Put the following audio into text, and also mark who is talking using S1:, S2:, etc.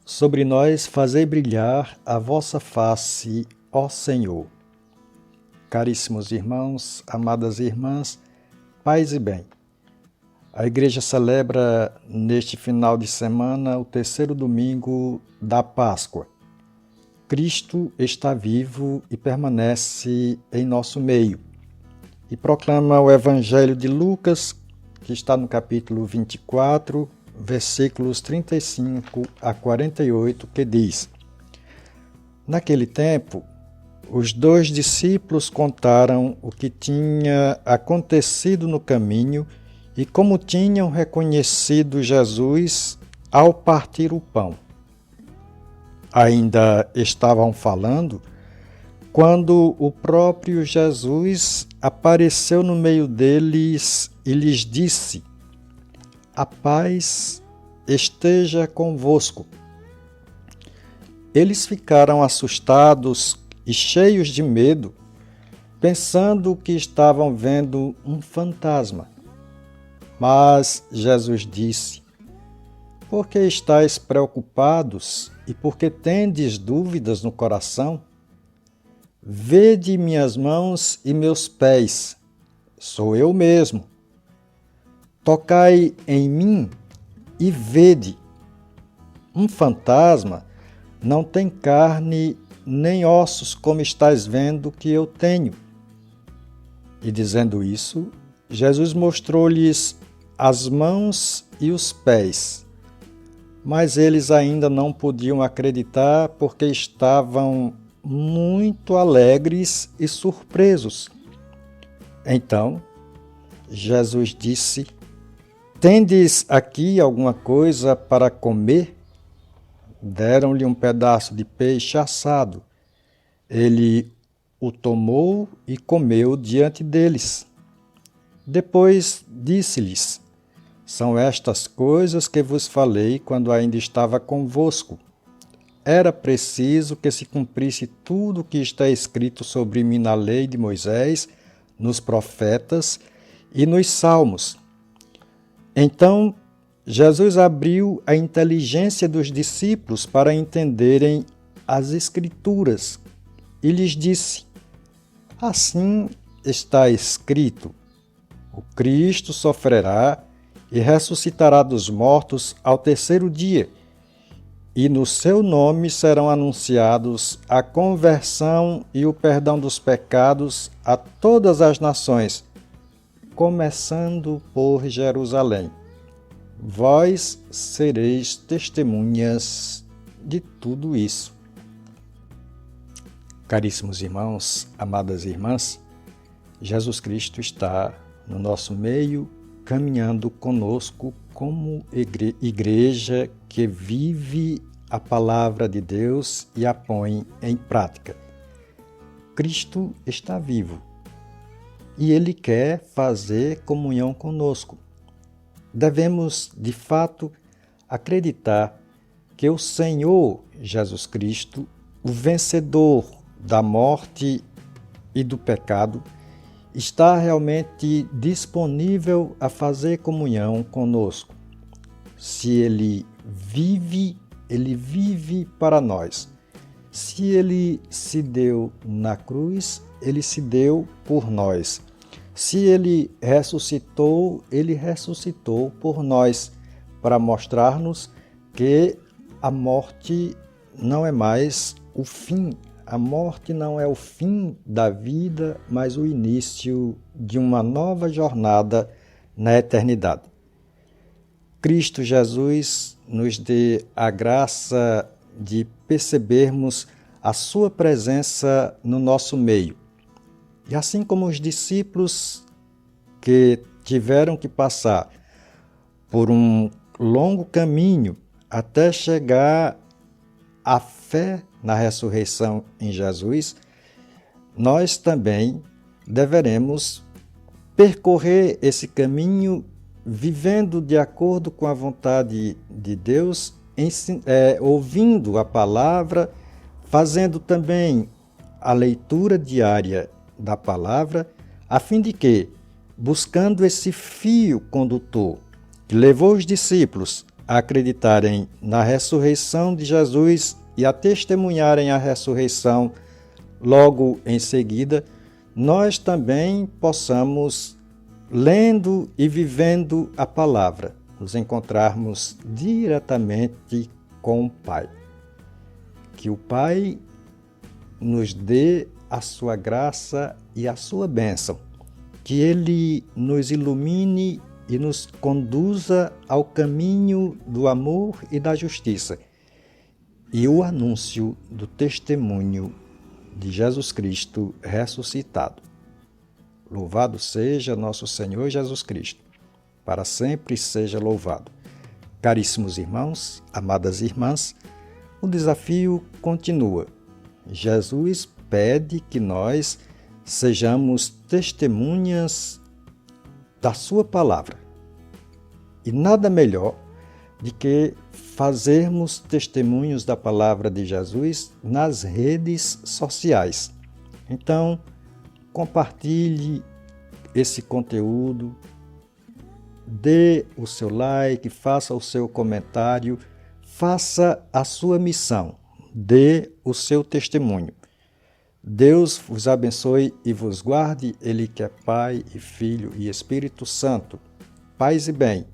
S1: Sobre nós fazei brilhar a vossa face, ó Senhor. Caríssimos irmãos, amadas irmãs, paz e bem. A Igreja celebra neste final de semana o terceiro domingo da Páscoa. Cristo está vivo e permanece em nosso meio. E proclama o Evangelho de Lucas, que está no capítulo 24, versículos 35 a 48, que diz: Naquele tempo, os 2 discípulos contaram o que tinha acontecido no caminho e como tinham reconhecido Jesus ao partir o pão. Ainda estavam falando quando o próprio Jesus apareceu no meio deles e lhes disse: A paz esteja convosco. Eles ficaram assustados e cheios de medo, pensando que estavam vendo um fantasma. Mas Jesus disse: Por que estáis preocupados e por que tendes dúvidas no coração? Vede minhas mãos e meus pés, sou eu mesmo. Tocai em mim e vede. Um fantasma não tem carne nem ossos como estáis vendo que eu tenho. E dizendo isso, Jesus mostrou-lhes as mãos e os pés. Mas eles ainda não podiam acreditar porque estavam muito alegres e surpresos. Então, Jesus disse: Tendes aqui alguma coisa para comer? Deram-lhe um pedaço de peixe assado. Ele o tomou e comeu diante deles. Depois disse-lhes: São estas coisas que vos falei quando ainda estava convosco. Era preciso que se cumprisse tudo o que está escrito sobre mim na lei de Moisés, nos profetas e nos salmos. Então, Jesus abriu a inteligência dos discípulos para entenderem as Escrituras e lhes disse: Assim está escrito: O Cristo sofrerá e ressuscitará dos mortos ao terceiro dia, e no seu nome serão anunciados a conversão e o perdão dos pecados a todas as nações, começando por Jerusalém. Vós sereis testemunhas de tudo isso. Caríssimos irmãos, amadas irmãs, Jesus Cristo está no nosso meio, caminhando conosco como igreja que vive a palavra de Deus e a põe em prática. Cristo está vivo e Ele quer fazer comunhão conosco. Devemos, de fato, acreditar que o Senhor Jesus Cristo, o vencedor da morte e do pecado, está realmente disponível a fazer comunhão conosco. Se Ele vive para nós. Se Ele se deu na cruz, Ele se deu por nós. Se Ele ressuscitou por nós, para mostrar-nos que a morte não é mais o fim. A morte não é o fim da vida, mas o início de uma nova jornada na eternidade. Cristo Jesus nos dê a graça de percebermos a sua presença no nosso meio. E assim como os discípulos que tiveram que passar por um longo caminho até chegar à fé na ressurreição em Jesus, nós também deveremos percorrer esse caminho vivendo de acordo com a vontade de Deus, ouvindo a palavra, fazendo também a leitura diária da palavra, a fim de que, buscando esse fio condutor que levou os discípulos a acreditarem na ressurreição de Jesus e a testemunharem a ressurreição logo em seguida, nós também possamos, lendo e vivendo a palavra, nos encontrarmos diretamente com o Pai. Que o Pai nos dê a sua graça e a sua bênção, que Ele nos ilumine e nos conduza ao caminho do amor e da justiça, e o anúncio do testemunho de Jesus Cristo ressuscitado. Louvado seja nosso Senhor Jesus Cristo, para sempre seja louvado. Caríssimos irmãos, amadas irmãs, o desafio continua. Jesus pede que nós sejamos testemunhas da sua palavra. E nada melhor do que fazermos testemunhos da palavra de Jesus nas redes sociais. Então, compartilhe esse conteúdo, dê o seu like, faça o seu comentário, faça a sua missão, dê o seu testemunho. Deus vos abençoe e vos guarde, Ele que é Pai e Filho e Espírito Santo. Paz e bem.